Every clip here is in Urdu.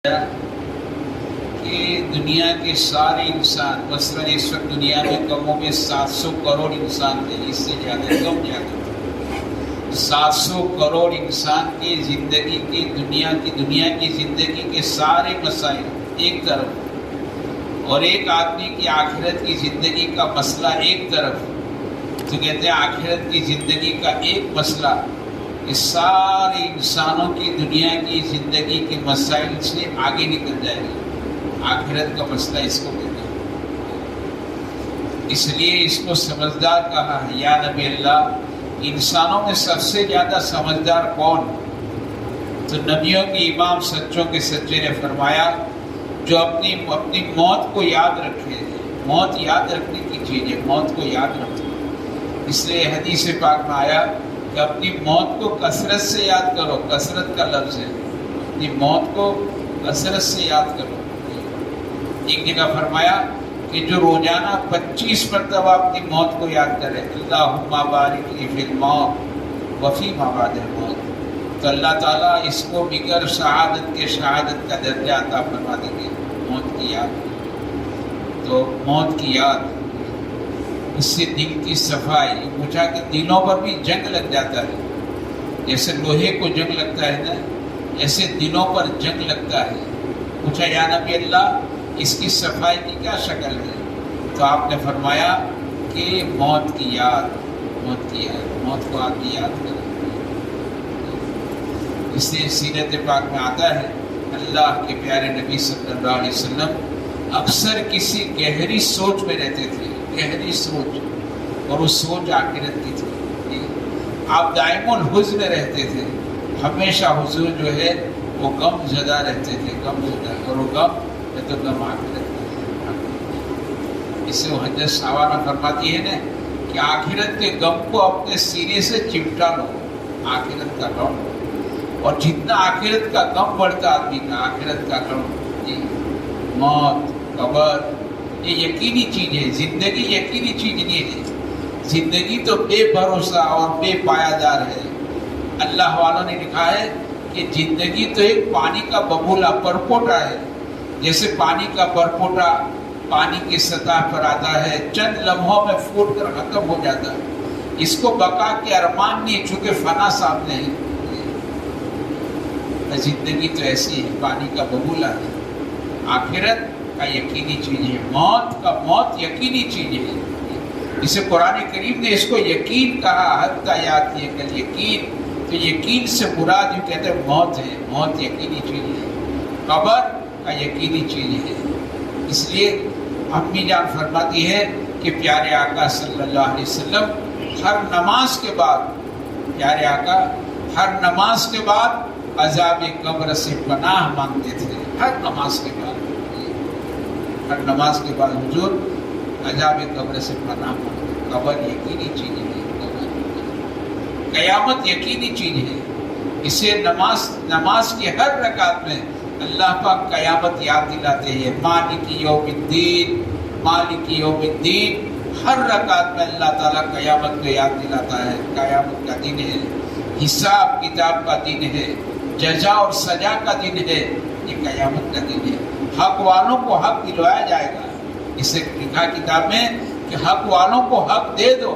کہ دنیا کے سارے انسان مثلاً اس وقت دنیا میں کم و بیش 700 کروڑ انسان تھے، اس سے زیادہ کم زیادہ 700 کروڑ انسان کی زندگی کے دنیا کی زندگی کے سارے مسائل ایک طرف، اور ایک آدمی کی آخرت کی زندگی کا مسئلہ ایک طرف، تو کہتے ہیں آخرت کی زندگی کا ایک مسئلہ اس سارے انسانوں کی دنیا کی زندگی کے مسائل سے آگے نکل جائے گا۔ آخرت کا مسئلہ اس کو کہتے ہیں، اس لیے اس کو سمجھدار کہا ہے۔ یا نبی اللہ، انسانوں میں سب سے زیادہ سمجھدار کون؟ تو نبیوں کے امام سچوں کے سچے نے فرمایا جو اپنی موت کو یاد رکھے۔ موت یاد رکھنے کی چیز ہے، موت کو یاد رکھو۔ اس لیے حدیث پاک میں آیا کہ اپنی موت کو کثرت سے یاد کرو، کثرت کا لفظ ہے، اپنی موت کو کثرت سے یاد کرو۔ ایک جگہ فرمایا کہ جو روزانہ 25 مرتبہ اپنی موت کو یاد کرے، اللہم بارک لی فی الموت وفی ما بعد الموت، تو اللہ تعالیٰ اس کو بغیر شہادت کے شہادت کا درجہ عطا فرما دیں گے۔ موت کی یاد، تو موت کی یاد، اس سے دل کی صفائی۔ پوچھا کہ دلوں پر بھی جنگ لگ جاتا ہے، جیسے لوہے کو جنگ لگتا ہے نا، ایسے دلوں پر جنگ لگتا ہے۔ پوچھا یا نبی اللہ، اس کی صفائی کی کیا شکل ہے؟ تو آپ نے فرمایا کہ موت کی یاد، موت کی یاد، موت کو آپ کی یاد کریں۔ اس لیے سیرت پاک میں آتا ہے اللہ کے پیارے نبی صلی اللہ علیہ وسلم اکثر کسی گہری سوچ میں رہتے تھے، گہری سوچ، اور وہ سوچ آخرت کی تھی۔ آپ دائم الحزن رہتے تھے، ہمیشہ حضور جو ہے وہ غم زدہ رہتے تھے، غم زدہ، اور وہ غم ہے تو غم آخرت کا۔ اس سے وہ حضرت ساوانہ فرماتی ہے نا کہ آخرت کے غم کو اپنے سینے سے چمٹا لو، آخرت کا غم، اور جتنا آخرت کا غم بڑھتا آدمی کا، آخرت کا غم، موت، قبر، یہ یقینی چیز ہے۔ زندگی یقینی چیز نہیں ہے، زندگی تو بے بھروسہ اور بے پایدار ہے۔ اللہ والوں نے لکھا ہے کہ زندگی تو ایک پانی کا ببولا، پرپوٹا ہے، جیسے پانی کا پرپوٹا پانی کی سطح پر آتا ہے، چند لمحوں میں پھوٹ کر ختم ہو جاتا ہے، اس کو بقا کے ارمان نہیں، چونکہ فنا سامنے ہے۔ زندگی تو ایسی ہے، پانی کا ببولا ہے۔ آخرت کا یقینی چیز ہے، موت یقینی چیز ہے۔ اسے قرآن کریم نے اس کو یقین کہا، حتی یاتی کل یقین، تو یقین سے مراد یوں کہتے ہیں موت ہے، موت یقینی چیز ہے، قبر کا یقینی چیز ہے۔ اس لیے امی جان فرماتی ہے کہ پیارے آقا صلی اللہ علیہ وسلم ہر نماز کے بعد، پیارے آقا ہر نماز کے بعد عذاب قبر سے پناہ مانگتے تھے، ہر نماز کے بعد، ہر نماز کے بعد حضور عذاب قبر سے پناہ مانگتے۔ قبر یقینی چیز ہے، قیامت یقینی چیز ہے۔ اسے نماز کی ہر رکعت میں اللہ پاک قیامت یاد دلاتے ہیں، مالک یوم الدین، مالک یوم الدین، ہر رکعت میں اللہ تعالیٰ قیامت کو یاد دلاتا ہے۔ قیامت کا دن ہے، حساب کتاب کا دن ہے، جزا اور سزا کا دن ہے، یہ قیامت کا دن ہے۔ حق والوں کو حق دلوایا جائے گا، اسے لکھا کتاب میں کہ حق والوں کو حق دے دو،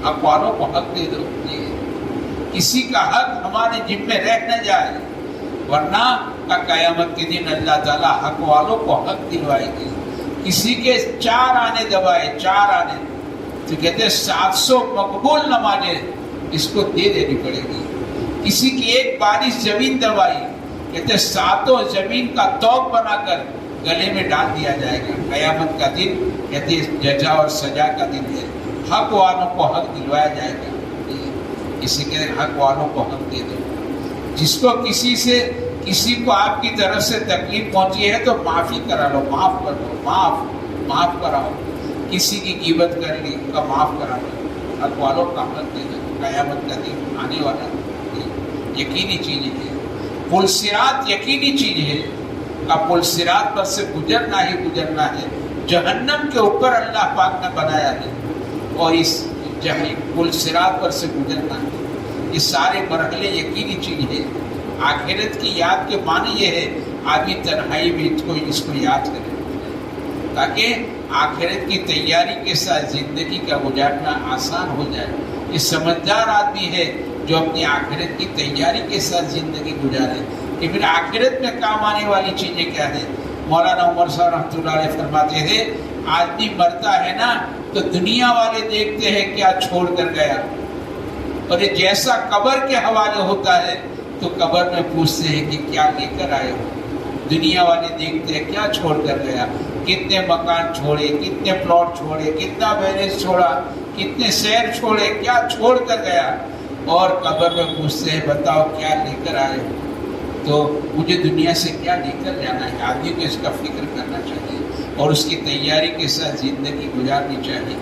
حق والوں کو حق دے دو، کسی کا حق ہمارے ذمہ رہ نہ جائے، ورنہ قیامت کے دن اللہ تعالیٰ حق والوں کو حق دلوائے گے۔ کسی کے 4 آنے دبائے، 4 آنے، تو کہتے ہیں 700 مقبول نمازیں اس کو دے دینی پڑے گی۔ کسی کی 1 بارش زمین دبائی، کہتے ہیں 7 زمین کا توق بنا کر گلے میں ڈال دیا جائے گا۔ قیامت کا دن کہتے ہیں جزا اور سزا کا دن ہے، حق والوں کو حق دلوایا جائے گا۔ اسی کے حق والوں کو حق دے دو۔ جس کو کسی کو آپ کی طرف سے تکلیف پہنچی ہے تو معافی کرا لو، معاف کر دو، معاف کراؤ۔ کسی کی غیبت کر لی کا معاف کرا لو، حق والوں کا حق دے دو۔ قیامت کا دن آنے والا یقینی چیز ہے۔ پل صراط یقینی چیز ہے، اب پل صراط پر سے گزرنا ہی گزرنا ہے۔ جہنم کے اوپر اللہ پاک نے بنایا ہے، اور اس پل صراط پر سے گزرنا ہے۔ یہ سارے مرحلے یقینی چیز ہے۔ آخرت کی یاد کے معنی یہ ہے آدمی تنہائی میں اس کو یاد کرے، تاکہ آخرت کی تیاری کے ساتھ زندگی کا گزارنا آسان ہو جائے۔ یہ سمجھدار آدمی ہے جو اپنی آخرت کی تیاری کے ساتھ زندگی گزارے کہ پھر آخرت میں کام آنے والی چیزیں کیا ہیں۔ مولانا عمر صاحب رحمۃ اللہ علیہ فرماتے ہیں آدمی مرتا ہے نا تو دنیا والے دیکھتے ہیں کیا چھوڑ کر گیا، اور یہ جیسا قبر کے حوالے ہوتا ہے تو قبر میں پوچھتے ہیں کہ کیا لے کر آئے ہو۔ دنیا والے دیکھتے ہیں کیا چھوڑ کر گیا، کتنے مکان چھوڑے، کتنے پلاٹ چھوڑے، کتنا بیلنس چھوڑا، کتنے شہر چھوڑے، کیا چھوڑ کر گیا، اور قبر میں پوچھتے ہیں بتاؤ کیا لے کر آئے ہو۔ تو مجھے دنیا سے کیا لے کر جانا ہے، آدمی کو اس کا فکر کرنا چاہیے اور اس کی تیاری کے ساتھ زندگی گزارنی چاہیے۔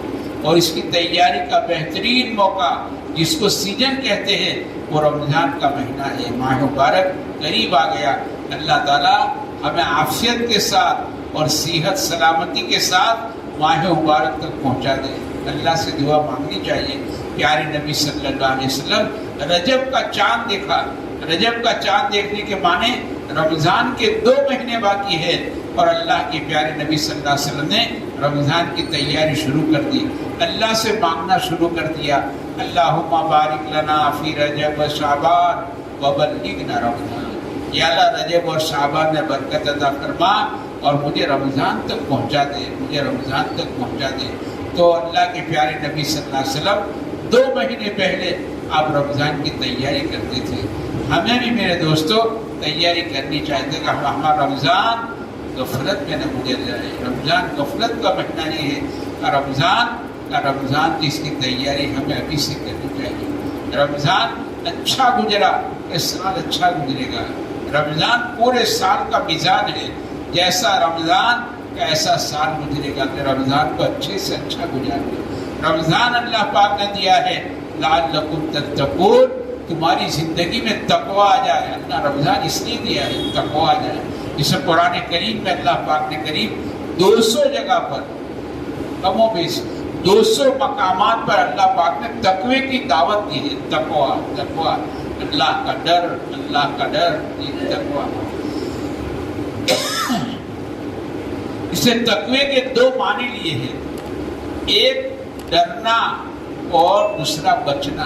اور اس کی تیاری کا بہترین موقع جس کو سیزن کہتے ہیں وہ رمضان کا مہینہ ہے، ماہ مبارک قریب آ گیا۔ اللہ تعالیٰ ہمیں عافیت کے ساتھ اور صحت سلامتی کے ساتھ ماہ مبارک تک پہنچا دے۔ اللہ سے دعا مانگنی چاہیے۔ پیارے نبی صلی اللہ علیہ وسلم رجب کا چاند دیکھا، رجب کا چاند دیکھنے کے معنی رمضان کے 2 مہینے باقی ہے، اور اللہ کے پیارے نبی صلی اللہ علیہ وسلم نے رمضان کی تیاری شروع کر دی، اللہ سے مانگنا شروع کر دیا، اللہم بارک لنا فی رجب و شعبان وبلغنا رمضان۔ یا اللہ رجب اور شعبان میں برکت عطا فرما اور مجھے رمضان تک پہنچا دے، مجھے رمضان تک پہنچا دے۔ تو اللہ کے پیارے نبی صلی اللہ علیہ وسلم 2 مہینے پہلے آپ رمضان کی تیاری کرتے تھے۔ ہمیں بھی میرے دوستو تیاری کرنی چاہیے کہ ہمارا رمضان غفلت میں نہ گزر جائے۔ رمضان غفلت کا مہینہ نہیں ہے، رمضان کی اس کی تیاری ہمیں ابھی سے کرنی چاہیے۔ رمضان اچھا گزرا اس سال اچھا گزرے گا۔ رمضان پورے سال کا میزان ہے، جیسا رمضان کا ایسا سال گزرے گا کہ رمضان کو اچھے سے اچھا گزارے۔ رمضان اللہ پاک نے دیا ہے لعلکم تتقون، تمہاری زندگی میں تقویٰ آ جائے۔ اللہ رمضان اس لیے دیا ہے تقویٰ آ جائے۔ جسے قرآن کریم میں اللہ پاک نے قریب 200 جگہ پر کم و بیش 200 مقامات پر اللہ پاک نے تقوی کی دعوت دی ہے۔ تقویٰ اللہ کا ڈر، اللہ کا ڈر، یہ تقویٰ۔ اسے تقوی کے 2 معنی لیے ہیں، ایک ڈرنا اور دوسرا بچنا۔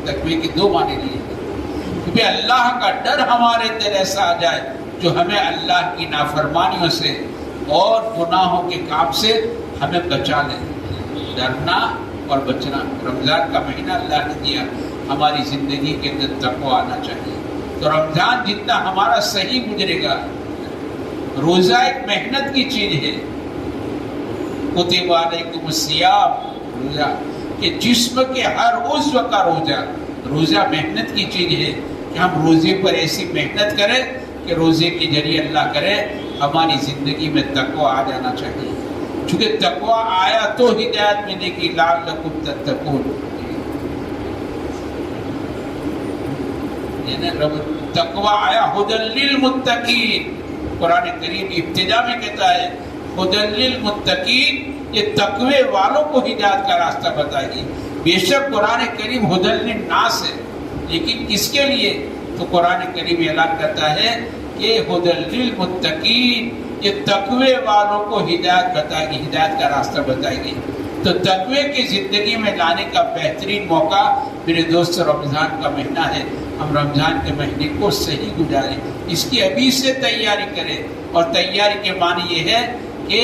تقوی کے 2 معنی لیے ہیں، کیونکہ اللہ کا ڈر ہمارے دل ایسا آ جائے جو ہمیں اللہ کی نافرمانیوں سے اور گناہوں کے کام سے ہمیں بچا لے۔ ڈرنا اور بچنا رمضان کا مہینہ اللہ نے دیا، ہماری زندگی کے اندر تقویٰ آنا چاہیے۔ تو رمضان جتنا ہمارا صحیح گزرے گا، روزہ ایک محنت کی چیز ہے، کتب علیکم الصیام، روزہ کہ جسم کے ہر عضو کا روزہ محنت کی چیز ہے کہ ہم روزے پر ایسی محنت کریں کہ روزے کے ذریعے اللہ کرے ہماری زندگی میں تقویٰ آ جانا چاہیے۔ چونکہ تقویٰ آیا تو ہدایت ملے گی، لعلکم تتقون۔ تقویٰ آیا ھدی للمتقین، قرآن کریم ابتدا میں کہتا ہے ھدی للمتقین، یہ تقوی والوں کو ہدایت کا راستہ بتائے گی۔ بے شک قرآن کریم ھدی للناس ہے، لیکن کس کے لیے؟ تو قرآن کریم اعلان کرتا ہے کہ ھدی للمتقین، یہ تقوی والوں کو ہدایت بتائے گی، ہدایت کا راستہ بتائے گی۔ تو تقوی کی زندگی میں لانے کا بہترین موقع میرے دوست رمضان کا مہینہ ہے۔ ہم رمضان کے مہینے کو صحیح گزاریں، اس کی ابھی سے تیاری کریں، اور تیاری کے معنی یہ ہے کہ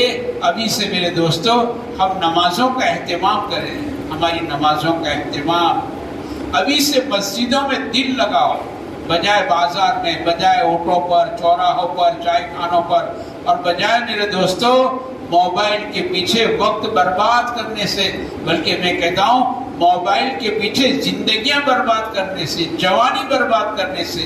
ابھی سے میرے دوستو ہم نمازوں کا اہتمام کریں، ہماری نمازوں کا اہتمام ابھی سے مسجدوں میں دل لگاؤ، بجائے بازار میں، بجائے آٹو پر، چوراہوں پر، چائے خانوں پر، اور بجائے میرے دوستو موبائل کے پیچھے وقت برباد کرنے سے، بلکہ میں کہتا ہوں موبائل کے پیچھے زندگیاں برباد کرنے سے، جوانی برباد کرنے سے،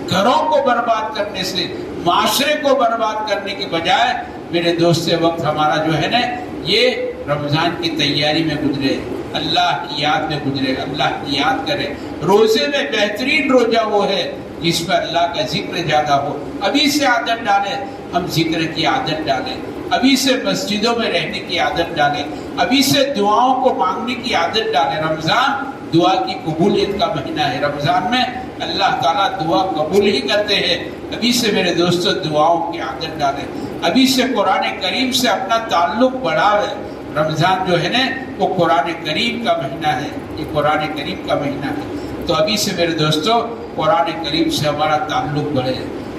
گھروں کو برباد کرنے سے، معاشرے کو برباد کرنے کے بجائے میرے دوست وقت ہمارا جو ہے نا یہ رمضان کی تیاری میں گزرے، اللہ کی یاد میں گزرے، اللہ کی یاد کرے۔ روزے میں بہترین روزہ وہ ہے جس پر اللہ کا ذکر زیادہ ہو۔ ابھی سے عادت ڈالیں، ہم ذکر کی عادت ڈالیں، ابھی سے مسجدوں میں رہنے کی عادت ڈالیں، ابھی سے دعاؤں کو مانگنے کی عادت ڈالیں۔ رمضان دعا کی قبولیت کا مہینہ ہے۔ رمضان میں اللہ تعالیٰ دعا قبول ہی کرتے ہیں۔ ابھی سے میرے دوستو دعاؤں کی عادت ڈالیں، ابھی سے قرآن کریم سے اپنا تعلق بڑھاویں۔ رمضان جو ہے نا وہ قرآن کریم کا مہینہ ہے، یہ قرآن کریم کا مہینہ ہے، تو ابھی سے میرے دوستو قرآن کریم سے ہمارا تعلق بڑھے،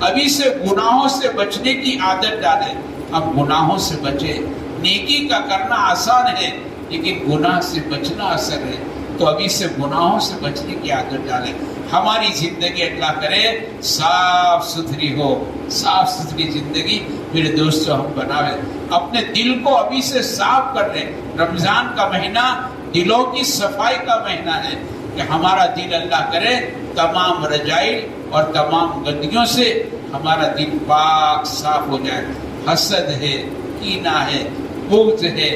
ابھی سے گناہوں سے بچنے کی عادت ڈالیں۔ ہم گناہوں سے بچیں، نیکی کا کرنا آسان ہے لیکن گناہ سے بچنا اثر ہے، تو ابھی سے گناہوں سے بچنے کی عادت ڈالیں۔ ہماری زندگی اللہ کرے صاف ستھری ہو، صاف ستھری زندگی میرے دوستو ہم بناویں، اپنے دل کو ابھی سے صاف کر لیں۔ رمضان کا مہینہ دلوں کی صفائی کا مہینہ ہے کہ ہمارا دل اللہ کرے تمام رذائل اور تمام گندگیوں سے ہمارا دل پاک صاف ہو جائے۔ حسد ہے، کینہ ہے، بغض ہے،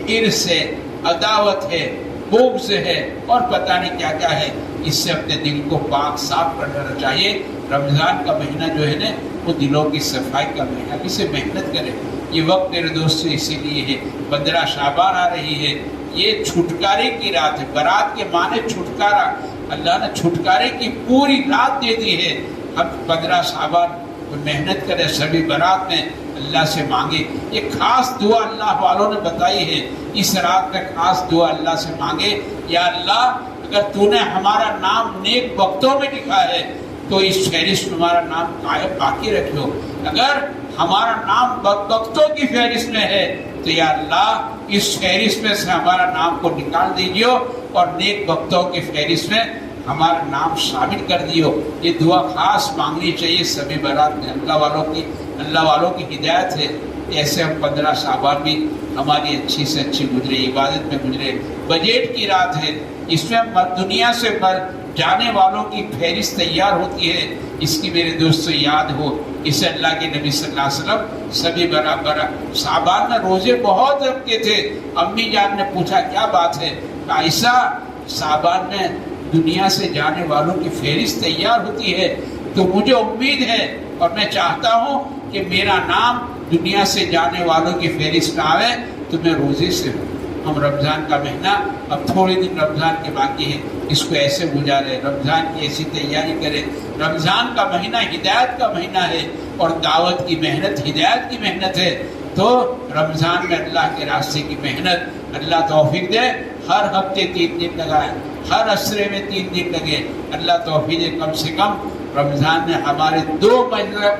ہرس ہے، عداوت ہے، بغض ہے اور پتہ نہیں کیا کیا ہے، اس سے اپنے دل کو پاک صاف کرنا چاہیے۔ رمضان کا مہینہ جو ہے نا وہ دلوں کی صفائی کا مہینہ، اسے محنت کرے۔ یہ وقت میرے دوستو اسی لیے ہے، 15 شعبان آ رہی ہے، یہ چھٹکارے کی رات ہے۔ برات کے معنی چھٹکارا، اللہ نے چھٹکارے کی پوری رات دے دی ہے۔ ہم 15 شعبان محنت کریں، سبھی برات میں اللہ سے مانگے۔ یہ خاص دعا اللہ والوں نے بتائی ہے، اس رات میں خاص دعا اللہ سے مانگے، یا اللہ اگر تو نے ہمارا نام نیک وقتوں میں لکھا ہے تو اس فہرست میں ہمارا نام قائم باقی رکھو، اگر ہمارا نام بدبختوں کی فہرست میں ہے تو یا اللہ اس فہرست میں سے ہمارا نام کو نکال دیجیے اور نیک وقتوں کی فہرست میں ہمارا نام شامل کر دیو۔ یہ دعا خاص مانگنی چاہیے سبھی برات میں، اللہ والوں کی ہدایت ہے۔ ایسے ہم 15 شعبان بھی ہماری اچھی سے اچھی گزرے، عبادت میں گزرے۔ بجٹ کی رات ہے، اس میں دنیا سے جانے والوں کی فہرست تیار ہوتی ہے، اس کی میرے دوستو یاد ہو۔ اسے اللہ کے نبی صلی اللہ علیہ وسلم سبھی شعبان میں روزے بہت رکھتے تھے۔ امی جان نے پوچھا کیا بات ہے؟ عائشہ شعبان میں دنیا سے جانے والوں کی فہرست تیار ہوتی ہے، تو مجھے امید ہے اور میں چاہتا ہوں کہ میرا نام دنیا سے جانے والوں کی فہرست میں آوے تو میں روزے سے ہوں۔ ہم رمضان کا مہینہ، اب تھوڑے دن رمضان کے باقی ہے، اس کو ایسے گزارے، رمضان کی ایسی تیاری کرے۔ رمضان کا مہینہ ہدایت کا مہینہ ہے اور دعوت کی محنت ہدایت کی محنت ہے، تو رمضان میں اللہ کے راستے کی محنت اللہ توفیق دے۔ ہر ہفتے 3 دن لگائے، ہر عشرے میں 3 دن لگے، اللہ توفیق دے۔ کم سے کم رمضان میں ہمارے 2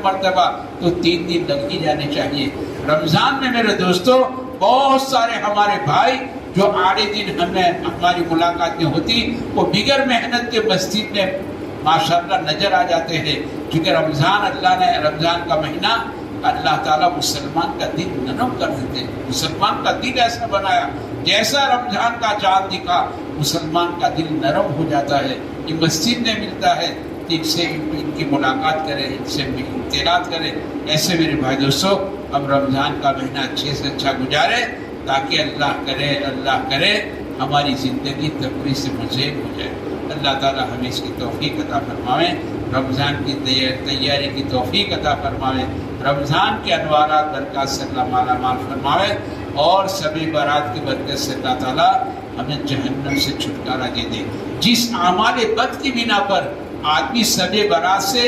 مرتبہ تو 3 دن لگ ہی جانے چاہیے۔ رمضان میں میرے دوستو بہت سارے ہمارے بھائی جو آڑے دن ہماری ملاقاتیں ہوتی، وہ بغیر محنت کے مسجد میں ماشاءاللہ نظر آ جاتے ہیں، کیونکہ اللہ نے رمضان کا مہینہ اللہ تعالیٰ مسلمان کا دل نرم کر دیتے ہیں، مسلمان کا دل ایسا بنایا، جیسا رمضان کا چاند دکھا مسلمان کا دل نرم ہو جاتا ہے۔ یہ مسجد میں ملتا ہے، ان سے ان کی ملاقات کریں، ان سے اطلاعات کریں۔ ایسے میرے بھائی دوستو ہم رمضان کا مہینہ اچھے سے اچھا گزارے، تاکہ اللہ کرے ہماری زندگی تقوی سے مزید ہو جائے۔ اللہ تعالی ہمیں اس کی توفیق عطا فرمائے، رمضان کی تیاری کی توفیق عطا فرمائے، رمضان کے انوارات برکات سے اللہ مالا مال فرمائے، اور سبھی برات کی برکت سے اللہ تعالی ہمیں جہنم سے چھٹکارا دے دے۔ جس اعمال بد کی بنا پر آدمی سبھی برات سے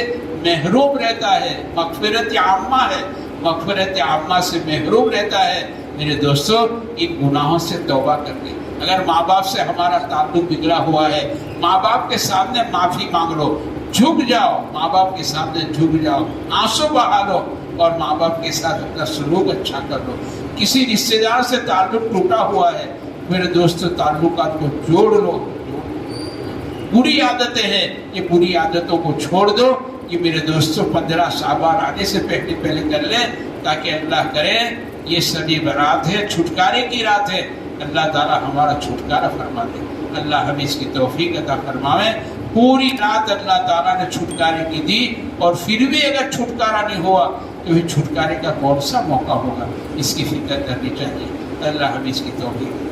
محروم رہتا ہے، مغفرت عامہ ہے، مغفرت عامہ سے محروم رہتا ہے، میرے دوستو ان گناہوں سے توبہ کر لیں۔ اگر ماں باپ سے ہمارا تعلق بگڑا ہوا ہے، ماں باپ کے سامنے معافی مانگ لو، جھک جاؤ، ماں باپ کے سامنے جھک جاؤ، آنسو بہا لو اور ماں باپ کے ساتھ اپنا سلوک اچھا کر لو۔ کسی رشتے دار سے تعلق ٹوٹا ہوا ہے، میرے دوستو تعلقات کو جوڑ لو۔ بری عادتیں ہیں، یہ بری عادتوں کو چھوڑ دو۔ یہ میرے دوستو 15 شعبان آنے سے پہلے کر لیں، تاکہ اللہ کرے یہ سبھی برات ہے، چھٹکارے کی رات ہے، اللہ تعالی ہمارا چھٹکارا فرما دے۔ اللہ ہمیں اس کی توفیق عطا فرمائے۔ پوری رات اللہ تعالیٰ نے چھٹکارے کی دی، اور پھر بھی اگر چھٹکارا نہیں ہوا تو یہ چھٹکارے کا کون سا موقع ہوگا، اس کی فکر کرنی چاہیے۔ اللہ ہمیں اس کی توفیق